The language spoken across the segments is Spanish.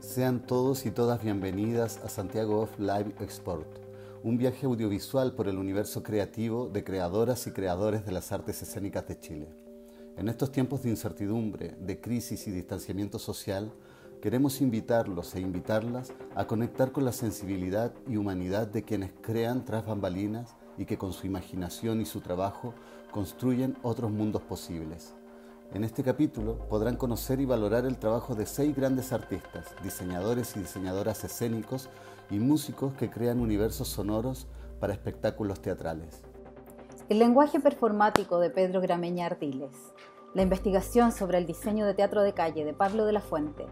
Sean todos y todas bienvenidas a Santiago Off Live Export, un viaje audiovisual por el universo creativo de creadoras y creadores de las artes escénicas de Chile. En estos tiempos de incertidumbre, de crisis y distanciamiento social, queremos invitarlos e invitarlas a conectar con la sensibilidad y humanidad de quienes crean tras bambalinas y que con su imaginación y su trabajo construyen otros mundos posibles. En este capítulo podrán conocer y valorar el trabajo de 6 grandes artistas, diseñadores y diseñadoras escénicos y músicos que crean universos sonoros para espectáculos teatrales. El lenguaje performático de Pedro Grameña Ardiles, la investigación sobre el diseño de teatro de calle de Pablo de la Fuente,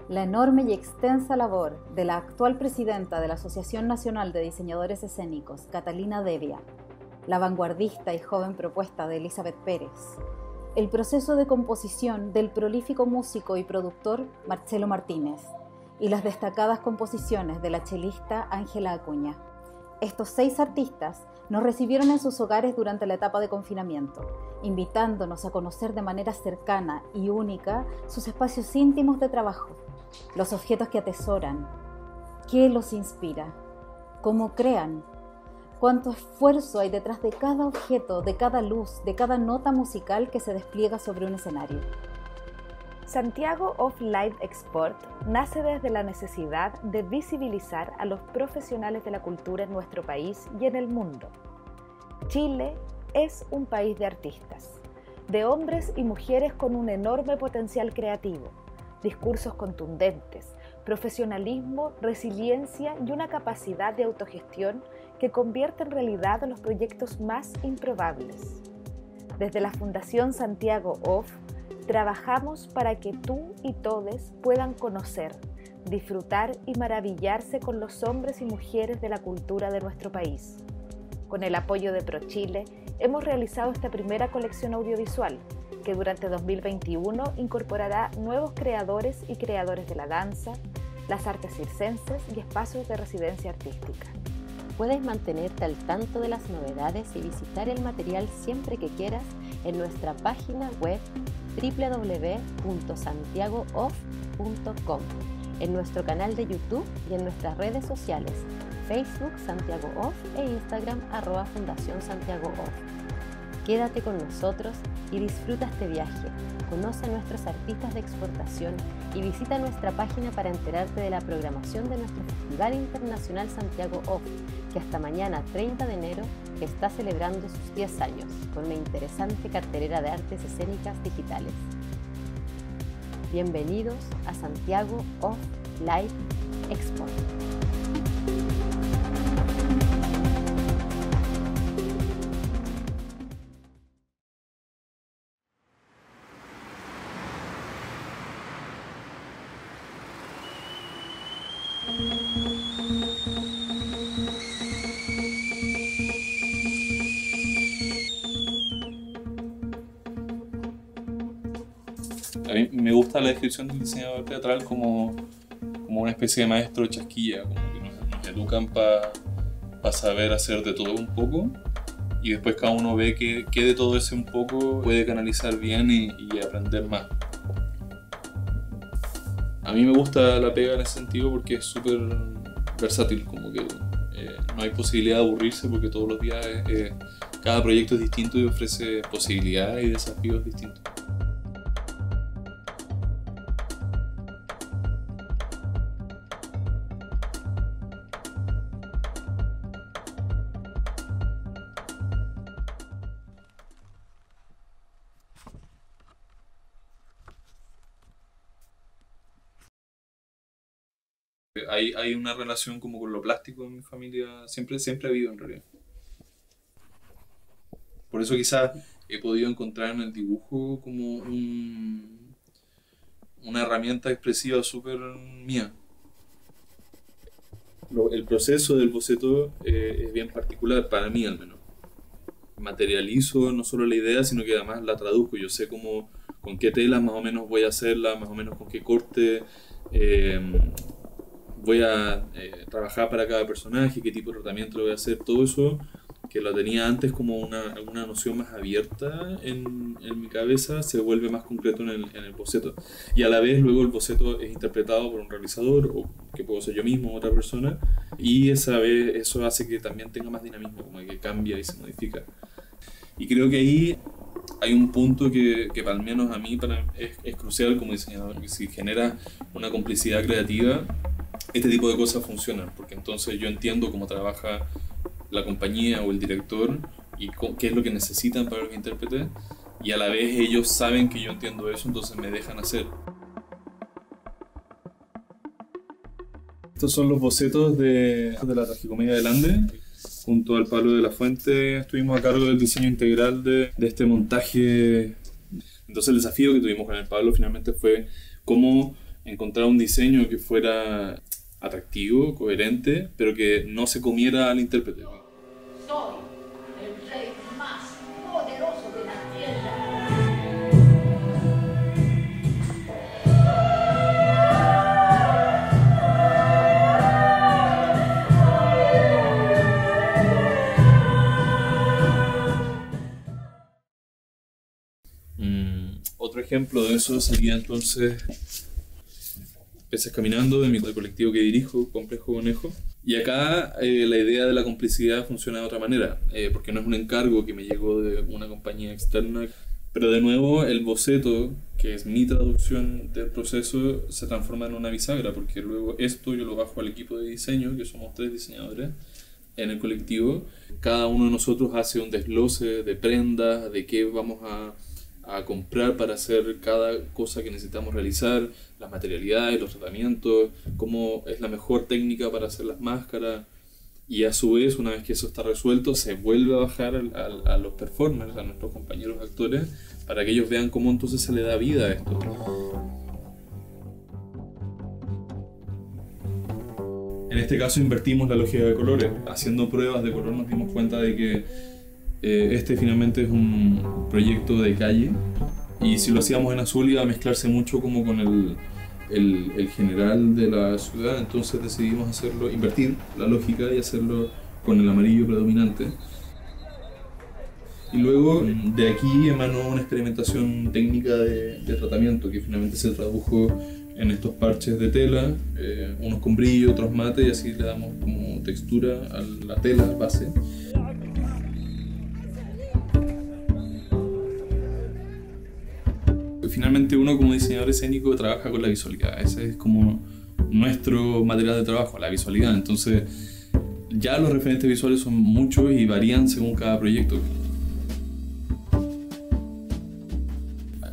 la enorme y extensa labor de la actual presidenta de la Asociación Nacional de Diseñadores Escénicos, Catalina Devia, la vanguardista y joven propuesta de Elizabeth Pérez, el proceso de composición del prolífico músico y productor Marcelo Martínez y las destacadas composiciones de la chelista Ángela Acuña. Estos 6 artistas nos recibieron en sus hogares durante la etapa de confinamiento, invitándonos a conocer de manera cercana y única sus espacios íntimos de trabajo, los objetos que atesoran, qué los inspira, cómo crean, cuánto esfuerzo hay detrás de cada objeto, de cada luz, de cada nota musical que se despliega sobre un escenario. Santiago Off Live Export nace desde la necesidad de visibilizar a los profesionales de la cultura en nuestro país y en el mundo. Chile es un país de artistas, de hombres y mujeres con un enorme potencial creativo, discursos contundentes, profesionalismo, resiliencia y una capacidad de autogestión que convierte en realidad los proyectos más improbables. Desde la Fundación Santiago Off, trabajamos para que tú y todes puedan conocer, disfrutar y maravillarse con los hombres y mujeres de la cultura de nuestro país. Con el apoyo de ProChile, hemos realizado esta primera colección audiovisual, que durante 2021 incorporará nuevos creadores y creadores de la danza, las artes circenses y espacios de residencia artística. Puedes mantenerte al tanto de las novedades y visitar el material siempre que quieras en nuestra página web www.santiagooff.com, en nuestro canal de YouTube y en nuestras redes sociales, Facebook Santiago Off e Instagram @Fundación Santiago Off. Quédate con nosotros y disfruta este viaje. Conoce a nuestros artistas de exportación y visita nuestra página para enterarte de la programación de nuestro Festival Internacional Santiago Off, que hasta mañana 30 de enero está celebrando sus 10 años con una interesante cartelera de artes escénicas digitales. Bienvenidos a Santiago Off Live Export. A mí me gusta la descripción del diseñador teatral como una especie de maestro chasquilla, como que nos educan para saber hacer de todo un poco y después cada uno ve que de todo ese un poco puede canalizar bien y aprender más. A mí me gusta la pega en ese sentido porque es súper versátil, como que no hay posibilidad de aburrirse porque todos los días cada proyecto es distinto y ofrece posibilidades y desafíos distintos. Hay una relación como con lo plástico en mi familia, siempre ha habido en realidad. Por eso quizás he podido encontrar en el dibujo como una herramienta expresiva súper mía. El proceso del boceto es bien particular, para mí al menos. Materializo no solo la idea, sino que además la traduzco. Yo sé con qué telas más o menos voy a hacerla, más o menos con qué corte voy a trabajar para cada personaje, qué tipo de tratamiento le voy a hacer, todo eso que lo tenía antes como alguna noción más abierta en mi cabeza, se vuelve más concreto en el boceto. Y a la vez luego el boceto es interpretado por un realizador, o que puedo ser yo mismo o otra persona, y esa vez eso hace que también tenga más dinamismo, como que cambia y se modifica. Y creo que ahí hay un punto que al menos a mí es crucial como diseñador, que si genera una complicidad creativa, este tipo de cosas funcionan, porque entonces yo entiendo cómo trabaja la compañía o el director y qué es lo que necesitan para los intérpretes, y a la vez ellos saben que yo entiendo eso, entonces me dejan hacer. Estos son los bocetos de la Tragicomedia del Ande. Junto al Pablo de la Fuente estuvimos a cargo del diseño integral de este montaje. Entonces el desafío que tuvimos con el Pablo finalmente fue cómo encontrar un diseño que fuera atractivo, coherente, pero que no se comiera al intérprete. Soy el rey más poderoso de la tierra. Otro ejemplo de eso sería entonces Peces Caminando, de mi colectivo que dirijo, Complejo Conejo. Y acá la idea de la complicidad funciona de otra manera, porque no es un encargo que me llegó de una compañía externa, pero de nuevo el boceto, que es mi traducción del proceso, se transforma en una bisagra, porque luego esto yo lo bajo al equipo de diseño, que somos 3 diseñadores en el colectivo. Cada uno de nosotros hace un desglose de prendas, de qué vamos a comprar para hacer cada cosa que necesitamos realizar, las materialidades, los tratamientos, cómo es la mejor técnica para hacer las máscaras, y a su vez, una vez que eso está resuelto, se vuelve a bajar a los performers, a nuestros compañeros actores, para que ellos vean cómo entonces se le da vida a esto. En este caso invertimos la lógica de colores. Haciendo pruebas de color nos dimos cuenta de que este finalmente es un proyecto de calle, y si lo hacíamos en azul iba a mezclarse mucho como con el general de la ciudad, entonces decidimos hacerlo, invertir la lógica y hacerlo con el amarillo predominante. Y luego de aquí emanó una experimentación técnica de tratamiento que finalmente se tradujo en estos parches de tela, unos con brillo, otros mate, y así le damos como textura a la tela base. Finalmente uno como diseñador escénico trabaja con la visualidad, ese es como nuestro material de trabajo, la visualidad. Entonces ya los referentes visuales son muchos y varían según cada proyecto.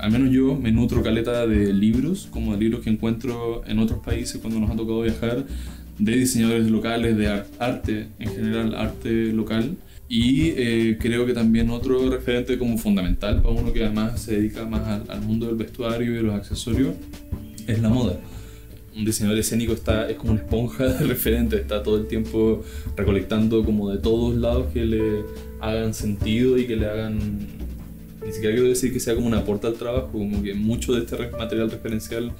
Al menos yo me nutro caleta de libros, como de libros que encuentro en otros países cuando nos ha tocado viajar, de diseñadores locales, de arte en general, arte local. Y creo que también otro referente como fundamental para uno que además se dedica más al mundo del vestuario y de los accesorios es la moda. Un diseñador escénico es como una esponja de referentes, está todo el tiempo recolectando como de todos lados que le hagan sentido y que le hagan... Ni siquiera quiero decir que sea como un aporte al trabajo, como que mucho de este material referencial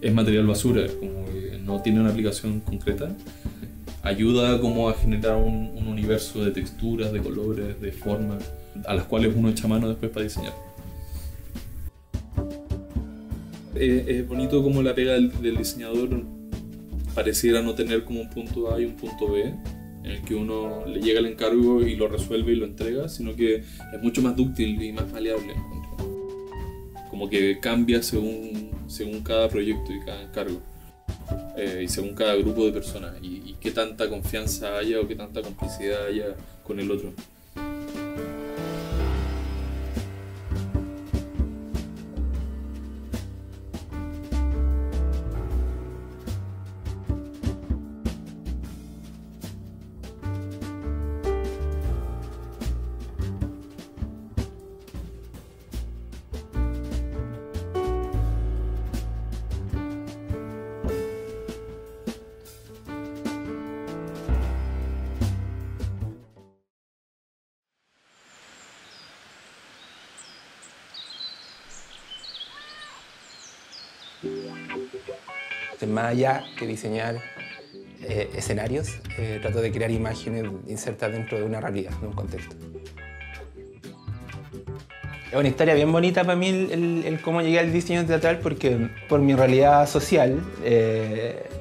es material basura, como que no tiene una aplicación concreta. Ayuda como a generar un universo de texturas, de colores, de formas, a las cuales uno echa mano después para diseñar. Es bonito como la pega del diseñador pareciera no tener como un punto A y un punto B, en el que uno le llega el encargo y lo resuelve y lo entrega, sino que es mucho más dúctil y más maleable. Como que cambia según cada proyecto y cada encargo. Y según cada grupo de personas y qué tanta confianza haya o qué tanta complicidad haya con el otro. Más allá que diseñar escenarios, trato de crear imágenes insertas dentro de una realidad, de un contexto. Es una historia bien bonita para mí el cómo llegué al diseño teatral, porque por mi realidad social,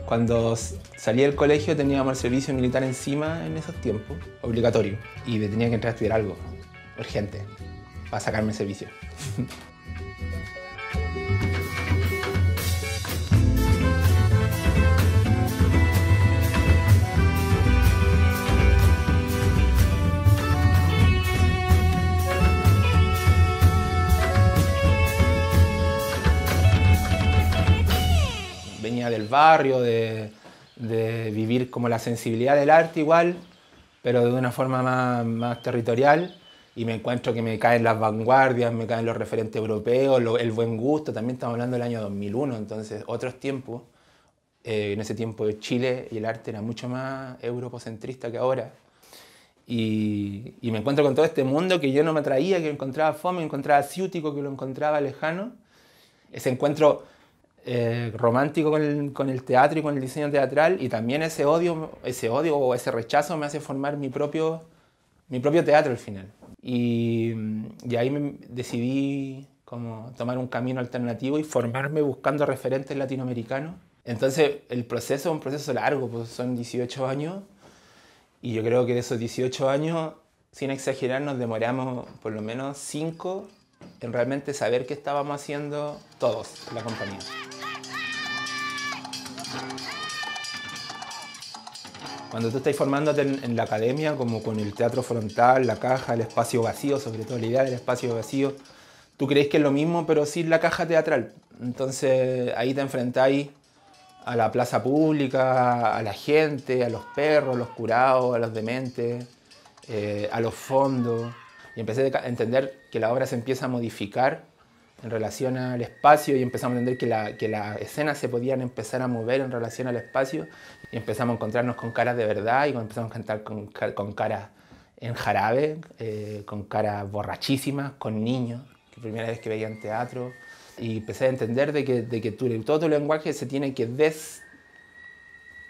cuando salí del colegio teníamos el servicio militar encima en esos tiempos, obligatorio, y me tenía que entrar a estudiar algo, urgente, para sacarme el servicio. Venía del barrio, de vivir como la sensibilidad del arte igual, pero de una forma más territorial, y me encuentro que me caen las vanguardias, me caen los referentes europeos, el buen gusto. También estamos hablando del año 2001, entonces otros tiempos. En ese tiempo Chile y el arte era mucho más europocentrista que ahora. Y me encuentro con todo este mundo que yo no me atraía, que encontraba fome, encontraba ciútico, que lo encontraba lejano. Ese encuentro romántico con el teatro y con el diseño teatral, y también ese odio o ese rechazo me hace formar mi propio teatro al final. Y ahí decidí como tomar un camino alternativo y formarme buscando referentes latinoamericanos. Entonces el proceso es un proceso largo, pues son 18 años, y yo creo que de esos 18 años, sin exagerar, nos demoramos por lo menos 5 en realmente saber qué estábamos haciendo todos en la compañía. Cuando tú estás formándote en la academia, como con el teatro frontal, la caja, el espacio vacío, sobre todo la idea del espacio vacío, tú crees que es lo mismo, pero sin la caja teatral. Entonces ahí te enfrentáis a la plaza pública, a la gente, a los perros, a los curados, a los dementes, a los fondos. Y empecé a entender que la obra se empieza a modificar en relación al espacio, y empezamos a entender que las escenas se podían empezar a mover en relación al espacio, y empezamos a encontrarnos con caras de verdad, y empezamos a cantar con caras en jarabe, con caras borrachísimas, con niños, que primera vez que veían teatro, y empecé a entender de que todo tu lenguaje se tiene que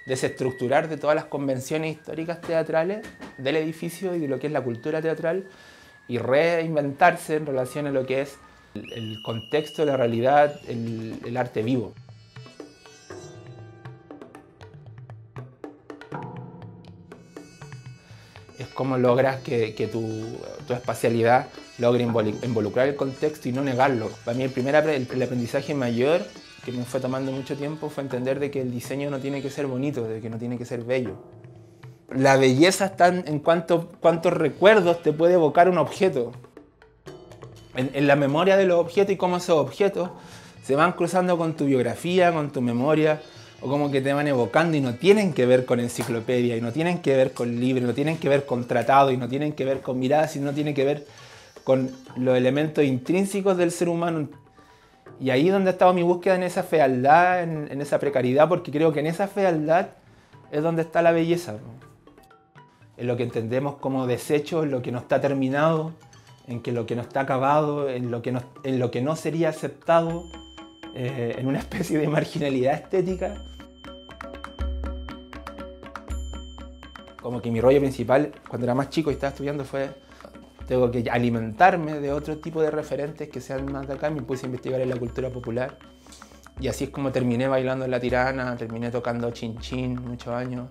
desestructurar de todas las convenciones históricas teatrales del edificio y de lo que es la cultura teatral, y reinventarse en relación a lo que es el contexto, la realidad, el arte vivo. Es como logras que tu espacialidad logre involucrar el contexto y no negarlo. Para mí el aprendizaje mayor que me fue tomando mucho tiempo fue entender de que el diseño no tiene que ser bonito, de que no tiene que ser bello. La belleza está en cuántos recuerdos te puede evocar un objeto. En la memoria de los objetos, y cómo esos objetos se van cruzando con tu biografía, con tu memoria, o como que te van evocando, y no tienen que ver con enciclopedia, y no tienen que ver con libros, no tienen que ver con tratados, y no tienen que ver con miradas, sino tienen que ver con los elementos intrínsecos del ser humano. Y ahí es donde ha estado mi búsqueda, en esa fealdad, en esa precariedad, porque creo que en esa fealdad es donde está la belleza, ¿no? En lo que entendemos como desecho, en lo que no está terminado, en que lo que no está acabado, en lo que no sería aceptado, en una especie de marginalidad estética. Como que mi rollo principal, cuando era más chico y estaba estudiando, fue tengo que alimentarme de otro tipo de referentes que sean más de acá. Me puse a investigar en la cultura popular, y así es como terminé bailando en La Tirana, terminé tocando chin chin muchos años,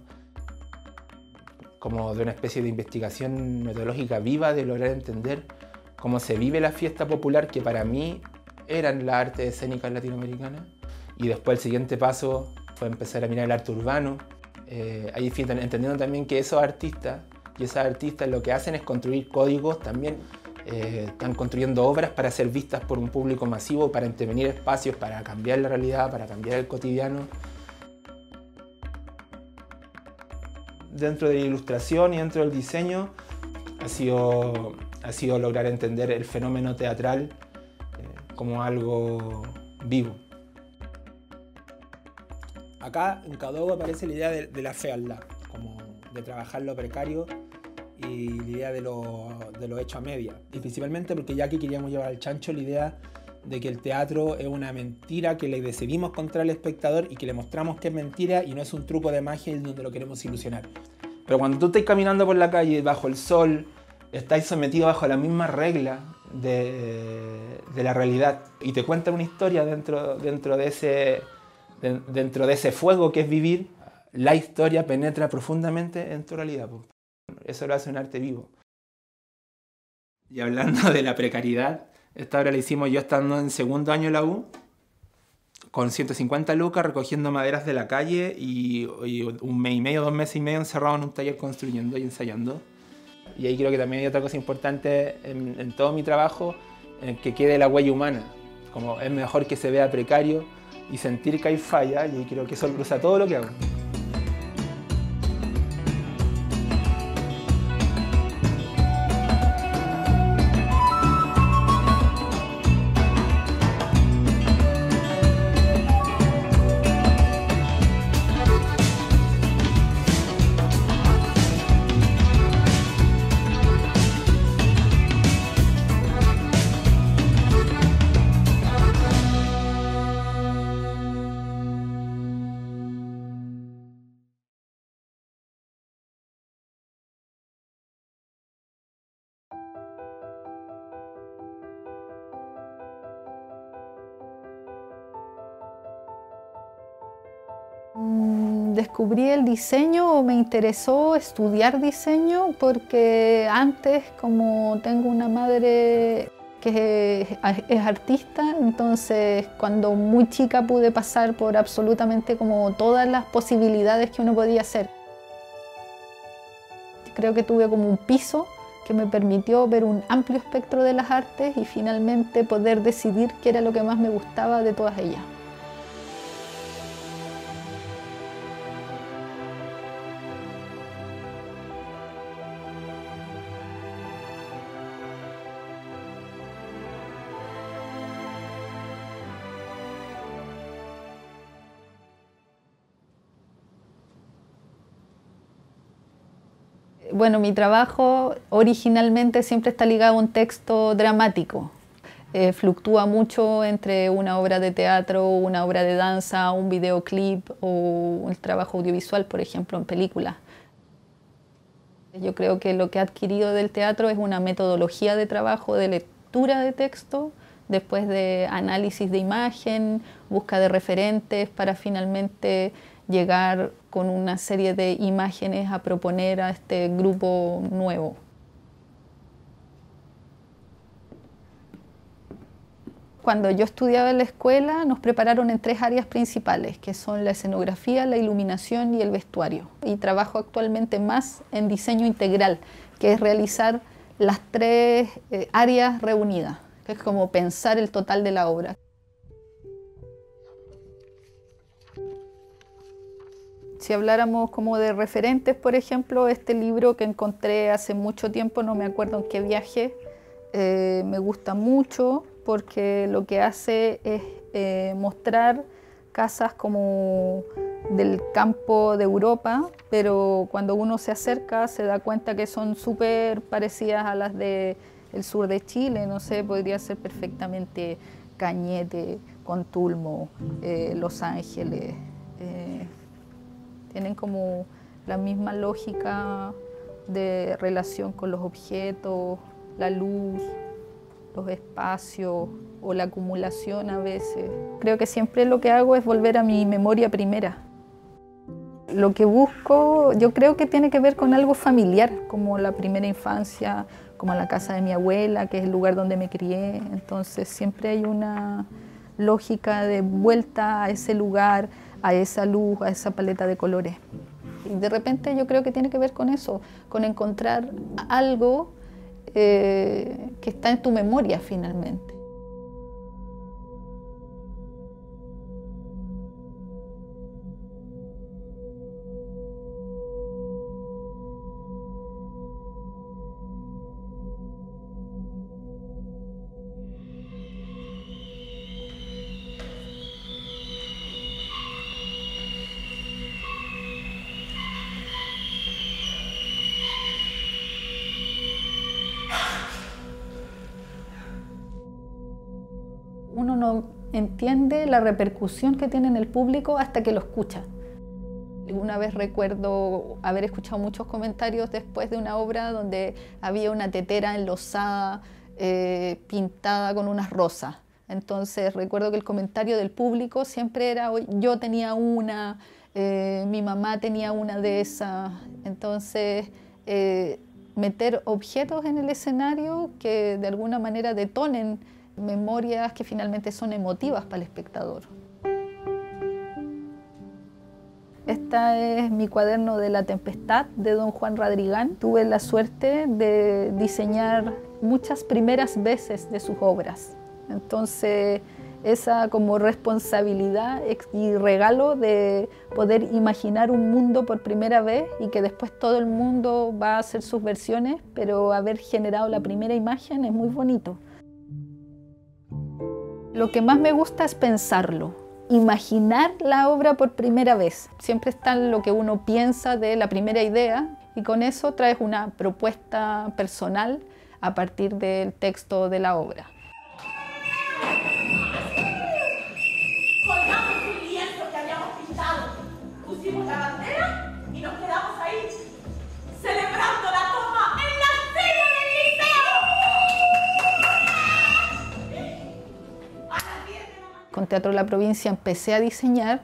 como de una especie de investigación metodológica viva, de lograr entender cómo se vive la fiesta popular, que para mí eran las artes escénicas latinoamericanas. Y después el siguiente paso fue empezar a mirar el arte urbano, ahí entendiendo también que esos artistas y esas artistas lo que hacen es construir códigos también, están construyendo obras para ser vistas por un público masivo, para intervenir espacios, para cambiar la realidad, para cambiar el cotidiano. Dentro de la ilustración y dentro del diseño ha sido lograr entender el fenómeno teatral como algo vivo. Acá en Cadogo aparece la idea de la fealdad, como de trabajar lo precario, y la idea de lo hecho a media. Y principalmente porque ya que queríamos llevar al chancho la idea de que el teatro es una mentira que le decidimos contra el espectador y que le mostramos que es mentira y no es un truco de magia en donde lo queremos ilusionar. Pero cuando tú estás caminando por la calle bajo el sol, estás sometido bajo las mismas reglas de la realidad y te cuentan una historia dentro de ese fuego que es vivir. La historia penetra profundamente en tu realidad. Eso lo hace un arte vivo. Y hablando de la precariedad, esta obra la hicimos yo estando en segundo año en la U, con 150 lucas, recogiendo maderas de la calle y un mes y medio, 2 meses y medio encerrado en un taller construyendo y ensayando. Y ahí creo que también hay otra cosa importante en todo mi trabajo, en que quede la huella humana. Como es mejor que se vea precario y sentir que hay falla, y creo que eso cruza todo lo que hago. Descubrí el diseño o me interesó estudiar diseño porque antes, como tengo una madre que es artista, entonces cuando muy chica pude pasar por absolutamente como todas las posibilidades que uno podía hacer. Creo que tuve como un piso que me permitió ver un amplio espectro de las artes y finalmente poder decidir qué era lo que más me gustaba de todas ellas. Bueno, mi trabajo originalmente siempre está ligado a un texto dramático. Fluctúa mucho entre una obra de teatro, una obra de danza, un videoclip o el trabajo audiovisual, por ejemplo, en películas. Yo creo que lo que he adquirido del teatro es una metodología de trabajo, de lectura de texto, después de análisis de imagen, busca de referentes para finalmente llegar con una serie de imágenes a proponer a este grupo nuevo. Cuando yo estudiaba en la escuela nos prepararon en 3 áreas principales, que son la escenografía, la iluminación y el vestuario. Y trabajo actualmente más en diseño integral, que es realizar las 3 áreas reunidas, que es como pensar el total de la obra. Si habláramos como de referentes, por ejemplo, este libro que encontré hace mucho tiempo, no me acuerdo en qué viaje, me gusta mucho porque lo que hace es mostrar casas como del campo de Europa, pero cuando uno se acerca se da cuenta que son súper parecidas a las del sur de Chile, no sé, podría ser perfectamente Cañete, Contulmo, Los Ángeles. Tienen como la misma lógica de relación con los objetos, la luz, los espacios o la acumulación a veces. Creo que siempre lo que hago es volver a mi memoria primera. Lo que busco, yo creo que tiene que ver con algo familiar, como la primera infancia, como la casa de mi abuela, que es el lugar donde me crié. Entonces siempre hay una lógica de vuelta a ese lugar, a esa luz, a esa paleta de colores. Y de repente yo creo que tiene que ver con eso, con encontrar algo que está en tu memoria finalmente. entiende la repercusión que tiene en el público hasta que lo escucha. Una vez recuerdo haber escuchado muchos comentarios después de una obra donde había una tetera enlosada, pintada con unas rosas. Entonces recuerdo que el comentario del público siempre era: yo tenía una, mi mamá tenía una de esas. Entonces meter objetos en el escenario que de alguna manera detonen memorias que finalmente son emotivas para el espectador. Este es mi cuaderno de La Tempestad, de don Juan Radrigán. Tuve la suerte de diseñar muchas primeras veces de sus obras. Entonces, esa como responsabilidad y regalo de poder imaginar un mundo por primera vez y que después todo el mundo va a hacer sus versiones, pero haber generado la primera imagen es muy bonito. Lo que más me gusta es pensarlo. Imaginar la obra por primera vez. Siempre está lo que uno piensa de la primera idea y con eso traes una propuesta personal a partir del texto de la obra. Colgamos un lienzo que habíamos pintado, pusimos la bandera y nos quedamos ahí, celebrando la toma en la cima del liceo. A las 10 de la mañana. Con Teatro La Provincia empecé a diseñar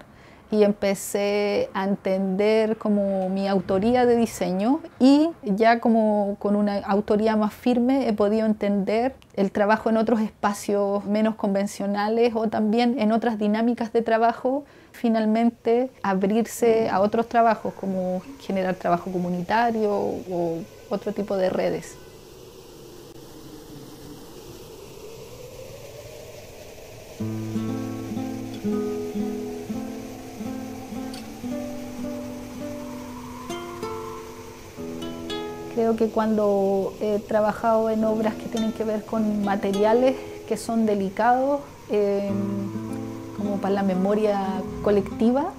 y empecé a entender como mi autoría de diseño, y ya como con una autoría más firme he podido entender el trabajo en otros espacios menos convencionales o también en otras dinámicas de trabajo, finalmente abrirse a otros trabajos como generar trabajo comunitario o otro tipo de redes. Creo que cuando he trabajado en obras que tienen que ver con materiales que son delicados, como para la memoria colectiva,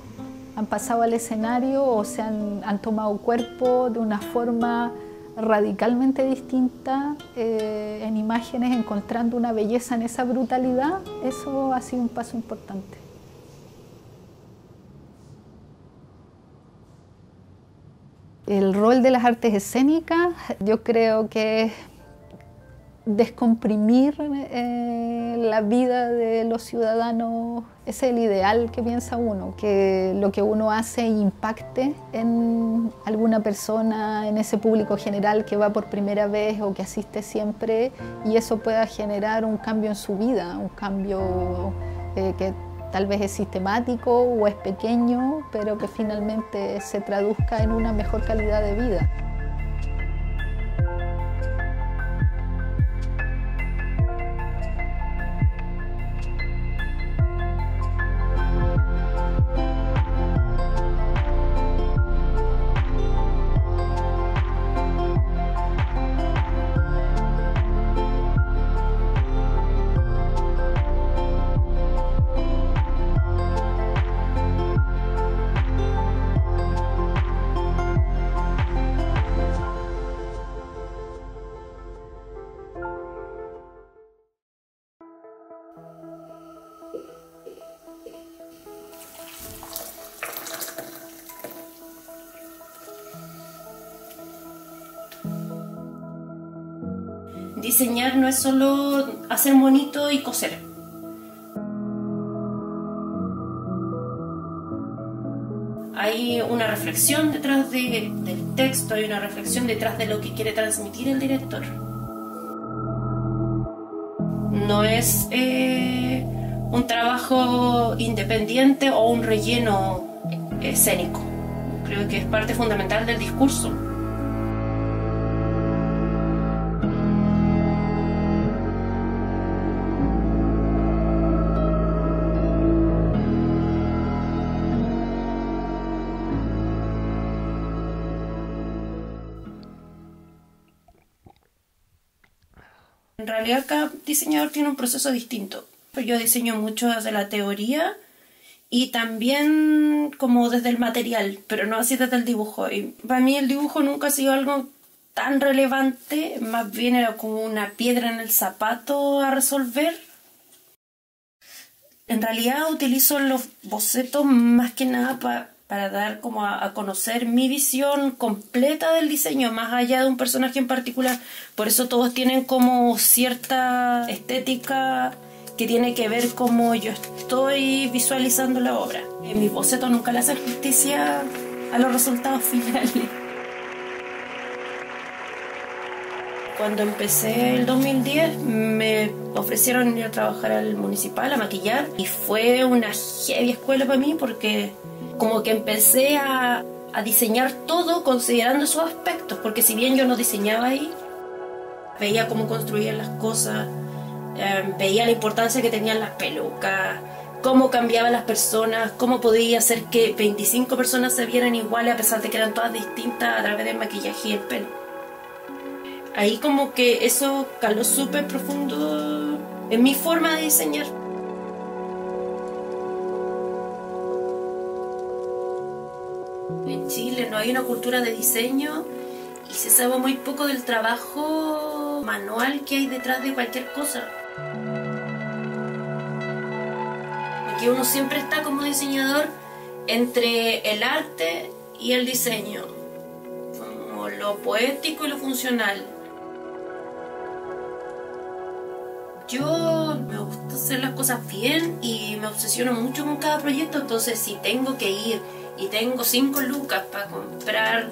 han pasado al escenario o se han tomado cuerpo de una forma radicalmente distinta en imágenes, encontrando una belleza en esa brutalidad. Eso ha sido un paso importante. El rol de las artes escénicas, yo creo que es descomprimir la vida de los ciudadanos. Ese es el ideal que piensa uno, que lo que uno hace impacte en alguna persona, en ese público general que va por primera vez o que asiste siempre, y eso pueda generar un cambio en su vida, un cambio que tal vez es sistemático o es pequeño, pero que finalmente se traduzca en una mejor calidad de vida. Diseñar no es solo hacer monito y coser. Hay una reflexión detrás del texto, hay una reflexión detrás de lo que quiere transmitir el director. No es un trabajo independiente o un relleno escénico. Creo que es parte fundamental del discurso. En realidad cada diseñador tiene un proceso distinto. Yo diseño mucho desde la teoría y también como desde el material, pero no así desde el dibujo. Y para mí el dibujo nunca ha sido algo tan relevante, más bien era como una piedra en el zapato a resolver. En realidad utilizo los bocetos más que nada para dar como a conocer mi visión completa del diseño, más allá de un personaje en particular. Por eso todos tienen como cierta estética que tiene que ver cómo yo estoy visualizando la obra. En mis bocetos nunca le hacen justicia a los resultados finales. Cuando empecé el 2010 me ofrecieron ir a trabajar al municipal, a maquillar, y fue una heavy escuela para mí porque como que empecé a diseñar todo considerando esos aspectos, porque si bien yo no diseñaba ahí, veía cómo construían las cosas, veía la importancia que tenían las pelucas, cómo cambiaban las personas, cómo podía hacer que 25 personas se vieran iguales a pesar de que eran todas distintas a través del maquillaje y el pelo. Ahí como que eso caló súper profundo en mi forma de diseñar. En Chile no hay una cultura de diseño y se sabe muy poco del trabajo manual que hay detrás de cualquier cosa. Porque uno siempre está como diseñador entre el arte y el diseño, como lo poético y lo funcional. Yo me gusta hacer las cosas bien y me obsesiono mucho con cada proyecto, entonces si tengo que ir y tengo 5 lucas para comprar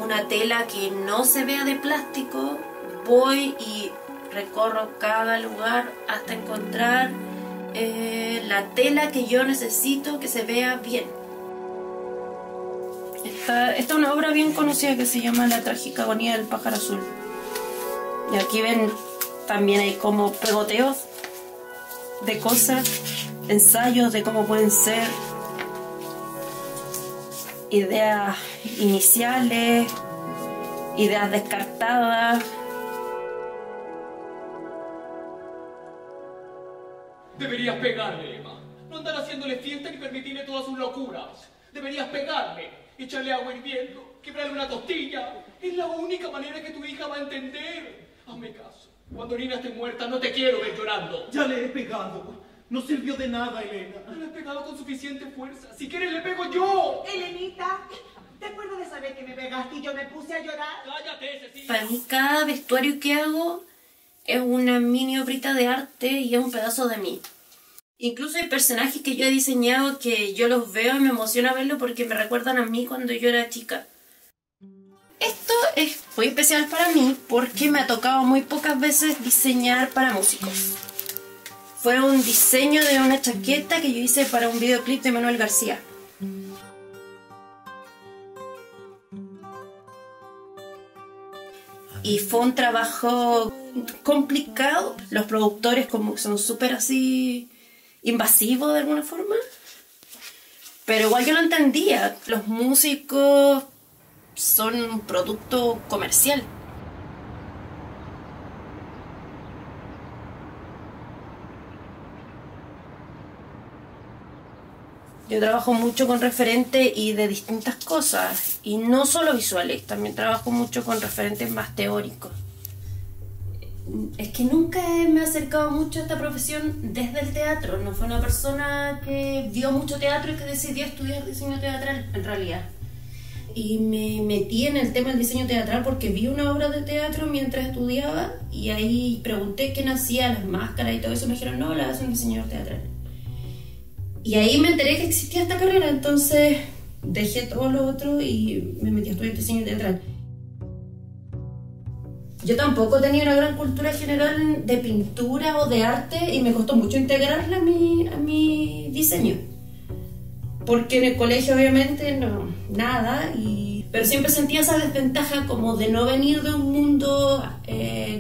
una tela que no se vea de plástico, voy y recorro cada lugar hasta encontrar la tela que yo necesito que se vea bien. Esta es una obra bien conocida que se llama La trágica agonía del pájaro azul. Y aquí ven, también hay como pegoteos de cosas, ensayos de cómo pueden ser, ideas iniciales, ideas descartadas. Deberías pegarle, Emma. No andar haciéndole fiesta ni permitirle todas sus locuras. Deberías pegarle, echarle agua hirviendo, quebrarle una costilla. Es la única manera que tu hija va a entender. Hazme caso. Cuando Nina esté muerta, no te quiero ver llorando. Ya le he pegado. No sirvió de nada, Elena. No le he pegado con suficiente fuerza. Si quieres, le pego yo. Elenita, después de saber que me pegaste y yo me puse a llorar. Cállate, Cecilia. Para mí, cada vestuario que hago es una mini obrita de arte y es un pedazo de mí. Incluso hay personajes que yo he diseñado que yo los veo y me emociona verlos porque me recuerdan a mí cuando yo era chica. Esto es muy especial para mí porque me ha tocado muy pocas veces diseñar para músicos. Fue un diseño de una chaqueta que yo hice para un videoclip de Manuel García. Y fue un trabajo complicado. Los productores como son súper así invasivos de alguna forma. Pero igual yo lo entendía. Los músicos son un producto comercial. Yo trabajo mucho con referentes y de distintas cosas, y no solo visuales, también trabajo mucho con referentes más teóricos. Es que nunca me he acercado mucho a esta profesión desde el teatro. No fue una persona que vio mucho teatro y que decidió estudiar diseño teatral, en realidad. Y me metí en el tema del diseño teatral porque vi una obra de teatro mientras estudiaba y ahí pregunté quién hacía las máscaras y todo eso. Me dijeron, no, la hace un diseñador teatral. Y ahí me enteré que existía esta carrera, entonces dejé todo lo otro y me metí a estudiar diseño teatral. Yo tampoco tenía una gran cultura general de pintura o de arte y me costó mucho integrarla a mi diseño. Porque en el colegio obviamente no, nada, pero siempre sentía esa desventaja como de no venir de un mundo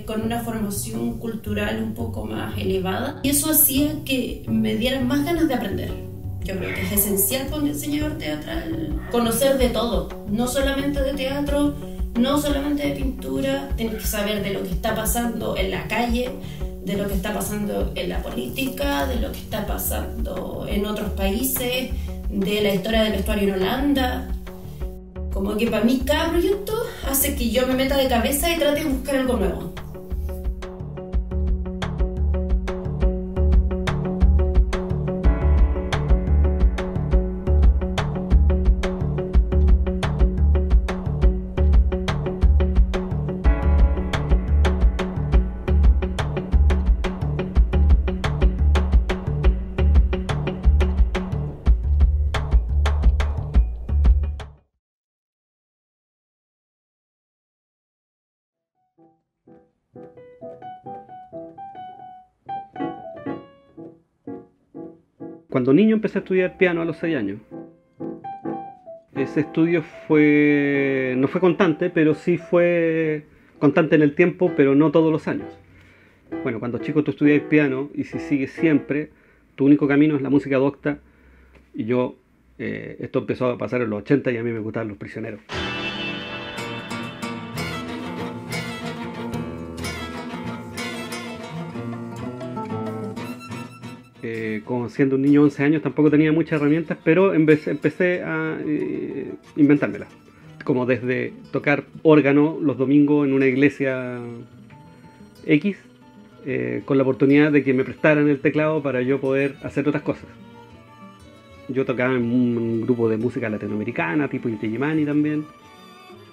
con una formación cultural un poco más elevada. Y eso hacía que me dieran más ganas de aprender. Yo creo que es esencial para un diseñador teatral conocer de todo, no solamente de teatro, no solamente de pintura. Tienes que saber de lo que está pasando en la calle, de lo que está pasando en la política, de lo que está pasando en otros países, de la historia del vestuario en Holanda. Como que para mí cada proyecto hace que yo me meta de cabeza y trate de buscar algo nuevo. Cuando niño empecé a estudiar piano a los 6 años. Ese estudio no fue constante, pero sí fue constante en el tiempo, pero no todos los años. Bueno, cuando chico tú estudias piano y si sigues siempre, tu único camino es la música docta. Y yo, esto empezó a pasar en los 80 y a mí me gustaban Los Prisioneros. Como siendo un niño de 11 años tampoco tenía muchas herramientas, pero empecé a inventármelas. Como desde tocar órgano los domingos en una iglesia X, con la oportunidad de que me prestaran el teclado para yo poder hacer otras cosas. Yo tocaba en un grupo de música latinoamericana, tipo Inti Illimani también.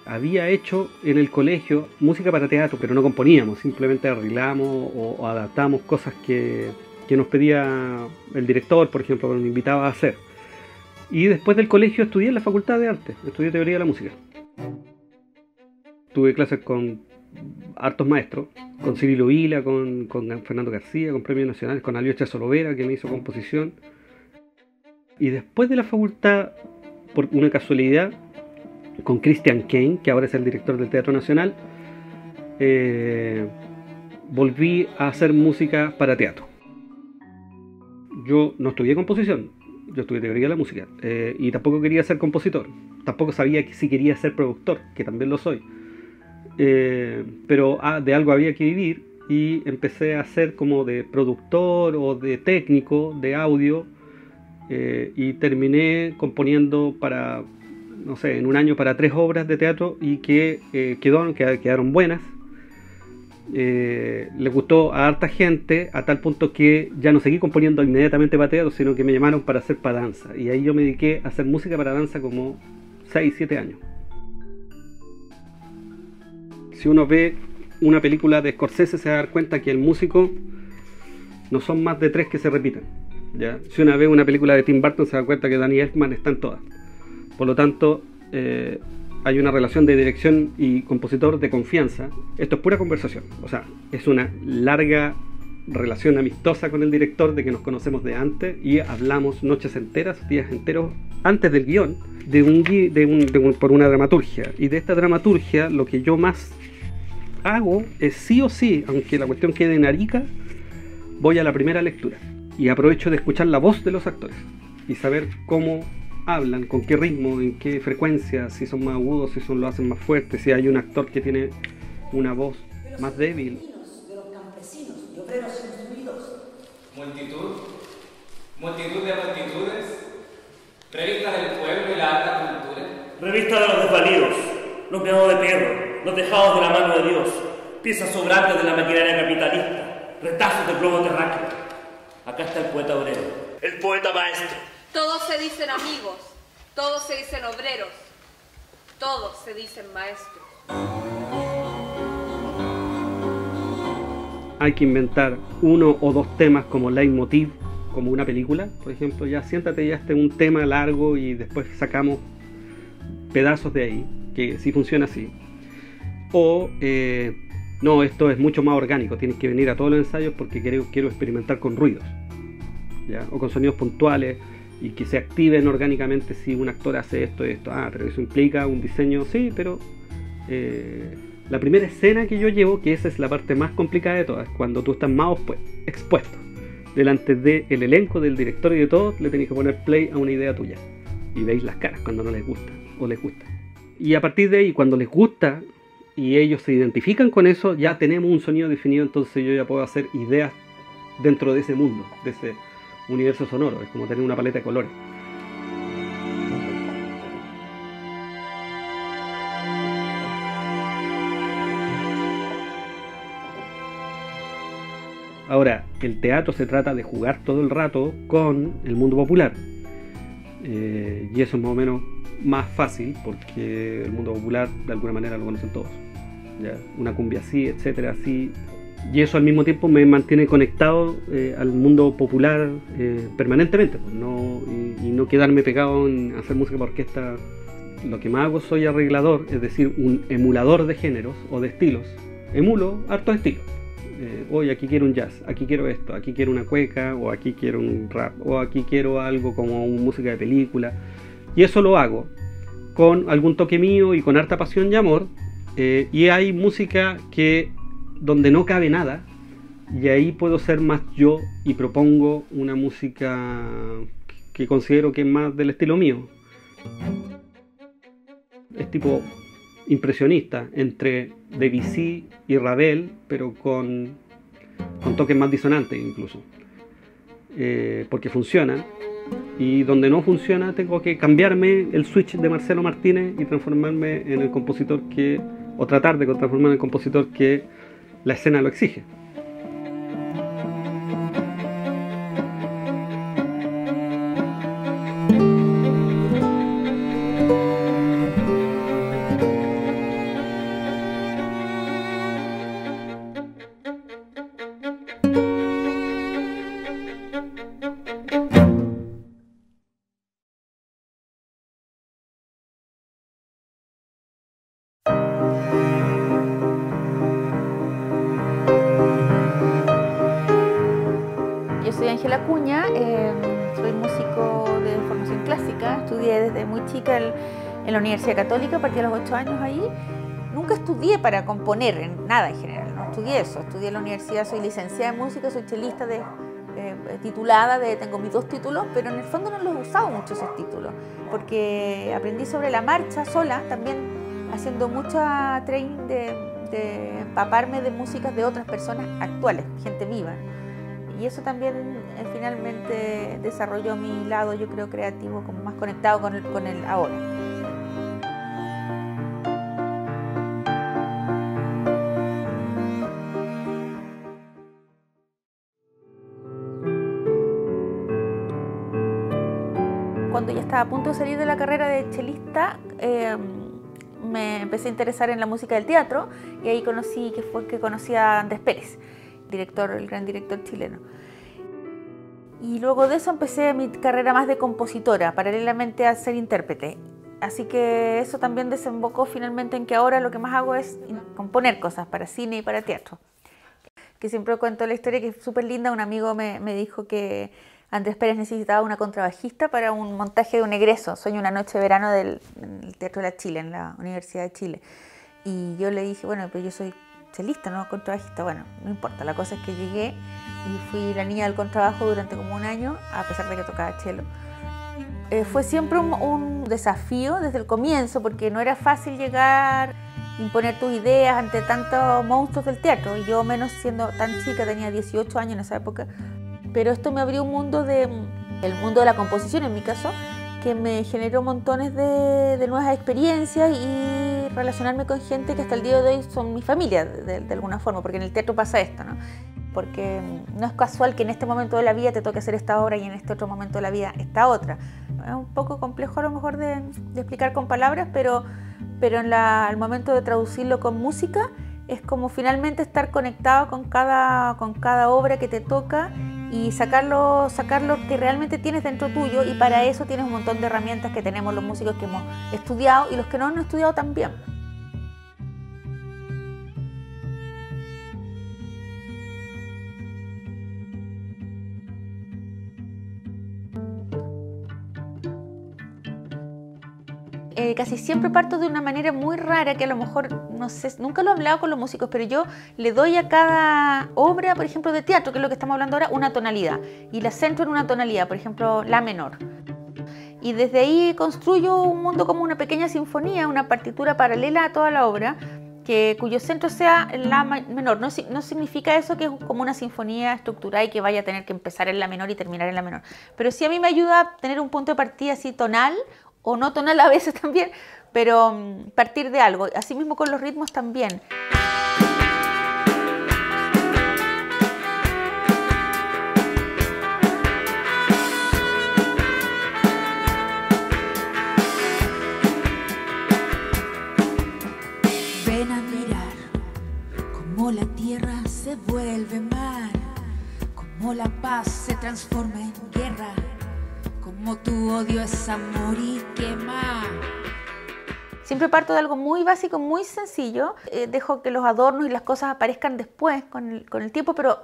Había hecho en el colegio música para teatro, pero no componíamos, simplemente arreglábamos o adaptábamos cosas que nos pedía el director, por ejemplo, que nos invitaba a hacer. Y después del colegio estudié en la Facultad de Arte, estudié Teoría de la Música. Tuve clases con hartos maestros, con Cirilo Vila, con Fernando García, con premios nacionales, con Aliocha Solovera, que me hizo composición. Y después de la facultad, por una casualidad, con Christian Kane, que ahora es el director del Teatro Nacional, volví a hacer música para teatro. Yo no estudié composición, yo estudié teoría de la música, y tampoco quería ser compositor, tampoco sabía si quería ser productor, que también lo soy, pero de algo había que vivir y empecé a ser como de productor o de técnico de audio, y terminé componiendo para, no sé, en un año para 3 obras de teatro y que quedaron buenas. Le gustó a harta gente, a tal punto que ya no seguí componiendo inmediatamente para teatro, sino que me llamaron para hacer para danza, y ahí yo me dediqué a hacer música para danza como 6-7 años. Si uno ve una película de Scorsese se va a dar cuenta que el músico no son más de 3 que se repiten, ¿ya? Si uno ve una película de Tim Burton se da cuenta que Danny Elfman está en todas. Por lo tanto, hay una relación de dirección y compositor de confianza. Esto es pura conversación, o sea, es una larga relación amistosa con el director, de que nos conocemos de antes y hablamos noches enteras, días enteros antes del guión por una dramaturgia. Y de esta dramaturgia lo que yo más hago es sí o sí, aunque la cuestión quede en Arica, voy a la primera lectura y aprovecho de escuchar la voz de los actores y saber cómo hablan, con qué ritmo, en qué frecuencia, si son más agudos, si lo hacen más fuerte, si hay un actor que tiene una voz más débil. De los campesinos y obreros instruidos. Multitud de multitudes, revista del pueblo y la alta cultura. Revista de los desvalidos, los meados de perro, los dejados de la mano de Dios, piezas sobrantes de la maquinaria capitalista, retazos de globo terráqueo. Acá está el poeta obrero, el poeta maestro. Todos se dicen amigos, todos se dicen obreros, todos se dicen maestros. Hay que inventar 1 o 2 temas como leitmotiv, como una película, por ejemplo. Ya siéntate, ya un tema largo y después sacamos pedazos de ahí, que sí funciona así. O no, esto es mucho más orgánico, tienes que venir a todos los ensayos porque quiero experimentar con ruidos, ¿ya? O con sonidos puntuales y que se activen orgánicamente si un actor hace esto y esto. Pero eso implica un diseño, sí, pero la primera escena que yo llevo, que esa es la parte más complicada de todas, cuando tú estás más expuesto delante del elenco, del director y de todo, le tenés que poner play a una idea tuya y veis las caras cuando no les gusta o les gusta, y a partir de ahí, cuando les gusta y ellos se identifican con eso, ya tenemos un sonido definido. Entonces yo ya puedo hacer ideas dentro de ese mundo, de ese universo sonoro. Es como tener una paleta de colores. Ahora, el teatro se trata de jugar todo el rato con el mundo popular, y eso es más o menos más fácil porque el mundo popular de alguna manera lo conocen todos, ¿ya? Una cumbia así, etcétera, así. Y eso al mismo tiempo me mantiene conectado al mundo popular permanentemente, pues, y no quedarme pegado en hacer música para orquesta. Lo que más hago, soy arreglador, es decir, un emulador de géneros o de estilos. Emulo hartos estilos. Oye, aquí quiero un jazz, aquí quiero esto, aquí quiero una cueca, o aquí quiero un rap, o aquí quiero algo como música de película. Y eso lo hago con algún toque mío y con harta pasión y amor. Y hay música donde no cabe nada, y ahí puedo ser más yo y propongo una música que considero que es más del estilo mío. Es tipo impresionista, entre Debussy y Ravel, pero con toques más disonantes incluso, porque funciona. Y donde no funciona tengo que cambiarme el switch de Marcelo Martínez y transformarme en el compositor o tratar de transformarme en el compositor que la escena lo exige. Soy músico de formación clásica, estudié desde muy chica en la Universidad Católica, partí a los 8 años ahí. Nunca estudié para componer en nada en general, no estudié eso, estudié en la universidad, soy licenciada en música, soy chelista titulada, tengo mis 2 títulos, pero en el fondo no los he usado mucho esos títulos, porque aprendí sobre la marcha sola, también haciendo mucha training de empaparme de músicas de otras personas actuales, gente viva. Y eso también finalmente desarrolló mi lado, yo creo, creativo, como más conectado con el ahora. Cuando ya estaba a punto de salir de la carrera de chelista, me empecé a interesar en la música del teatro y ahí conocí a Andrés Pérez, el gran director chileno. Y luego de eso empecé mi carrera más de compositora, paralelamente a ser intérprete. Así que eso también desembocó finalmente en que ahora lo que más hago es componer cosas para cine y para teatro. Que siempre cuento la historia que es súper linda. Un amigo me dijo que Andrés Pérez necesitaba una contrabajista para un montaje de un egreso, Sueño una noche de verano del Teatro de la Chile, en la Universidad de Chile. Y yo le dije, bueno, pero yo soy chelista, no contrabajista. Bueno, no importa, la cosa es que llegué y fui la niña del contrabajo durante como un año, a pesar de que tocaba cello. Fue siempre un desafío desde el comienzo, porque no era fácil llegar, imponer tus ideas ante tantos monstruos del teatro, y yo menos siendo tan chica, tenía 18 años en esa época, pero esto me abrió un mundo el mundo de la composición en mi caso, que me generó montones de nuevas experiencias y relacionarme con gente que hasta el día de hoy son mi familia de alguna forma, porque en el teatro pasa esto, ¿no? Porque no es casual que en este momento de la vida te toque hacer esta obra y en este otro momento de la vida esta otra. Es un poco complejo a lo mejor de explicar con palabras, pero al momento de traducirlo con música es como finalmente estar conectado con cada obra que te toca y sacar lo que realmente tienes dentro tuyo, y para eso tienes un montón de herramientas que tenemos los músicos que hemos estudiado y los que no han estudiado también. Casi siempre parto de una manera muy rara que a lo mejor, no sé, nunca lo he hablado con los músicos, pero yo le doy a cada obra, por ejemplo, de teatro, que es lo que estamos hablando ahora, una tonalidad, y la centro en una tonalidad, por ejemplo, la menor. Y desde ahí construyo un mundo como una pequeña sinfonía, una partitura paralela a toda la obra, cuyo centro sea la menor. No significa eso que es como una sinfonía estructurada y que vaya a tener que empezar en la menor y terminar en la menor, pero sí a mí me ayuda a tener un punto de partida así tonal, o no tonal a veces también, pero partir de algo. Así mismo con los ritmos también. Ven a mirar cómo la tierra se vuelve mar, cómo la paz se transforma en guerra, como tu odio es amor y quema. Siempre parto de algo muy básico, muy sencillo. Dejo que los adornos y las cosas aparezcan después con el tiempo, pero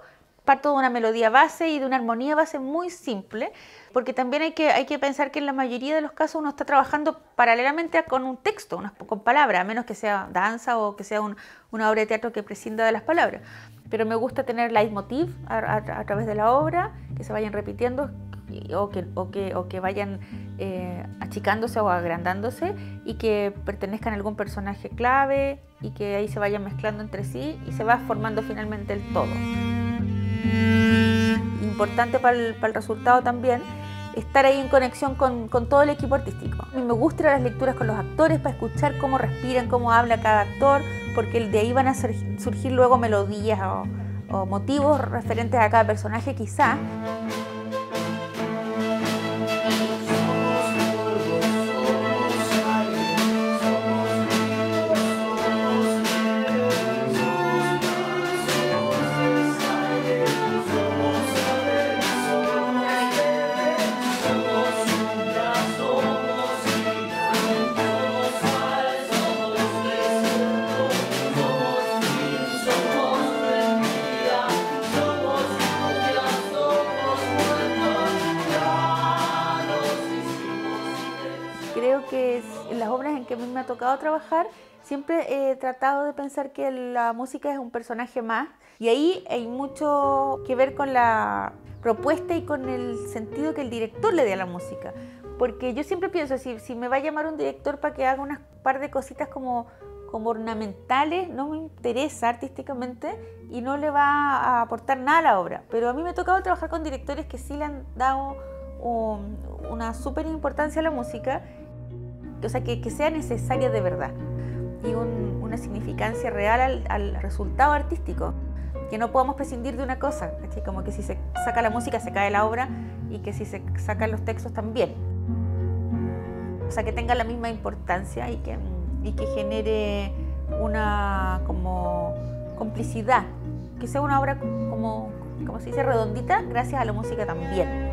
parto de una melodía base y de una armonía base muy simple, porque también hay que pensar que en la mayoría de los casos uno está trabajando paralelamente con un texto, con palabras, a menos que sea danza o que sea una obra de teatro que prescinda de las palabras. Pero me gusta tener leitmotiv a través de la obra, que se vayan repitiendo o que vayan achicándose o agrandándose y que pertenezcan a algún personaje clave y que ahí se vayan mezclando entre sí y se va formando finalmente el todo. Importante para el resultado también estar ahí en conexión con todo el equipo artístico. A mí me gusta ir a las lecturas con los actores para escuchar cómo respiran, cómo habla cada actor, porque de ahí van a surgir luego melodías o motivos referentes a cada personaje quizá. Creo que en las obras en que a mí me ha tocado trabajar siempre he tratado de pensar que la música es un personaje más y ahí hay mucho que ver con la propuesta y con el sentido que el director le dé a la música, porque yo siempre pienso, si me va a llamar un director para que haga unas par de cositas como ornamentales, no me interesa artísticamente y no le va a aportar nada a la obra, pero a mí me ha tocado trabajar con directores que sí le han dado una súper importancia a la música, o sea, que sea necesaria de verdad y una significancia real al resultado artístico, que no podamos prescindir de una cosa, ¿sí? Como que si se saca la música se cae la obra y que si se sacan los textos también, o sea, que tenga la misma importancia y que genere una como complicidad, que sea una obra como se dice redondita gracias a la música también.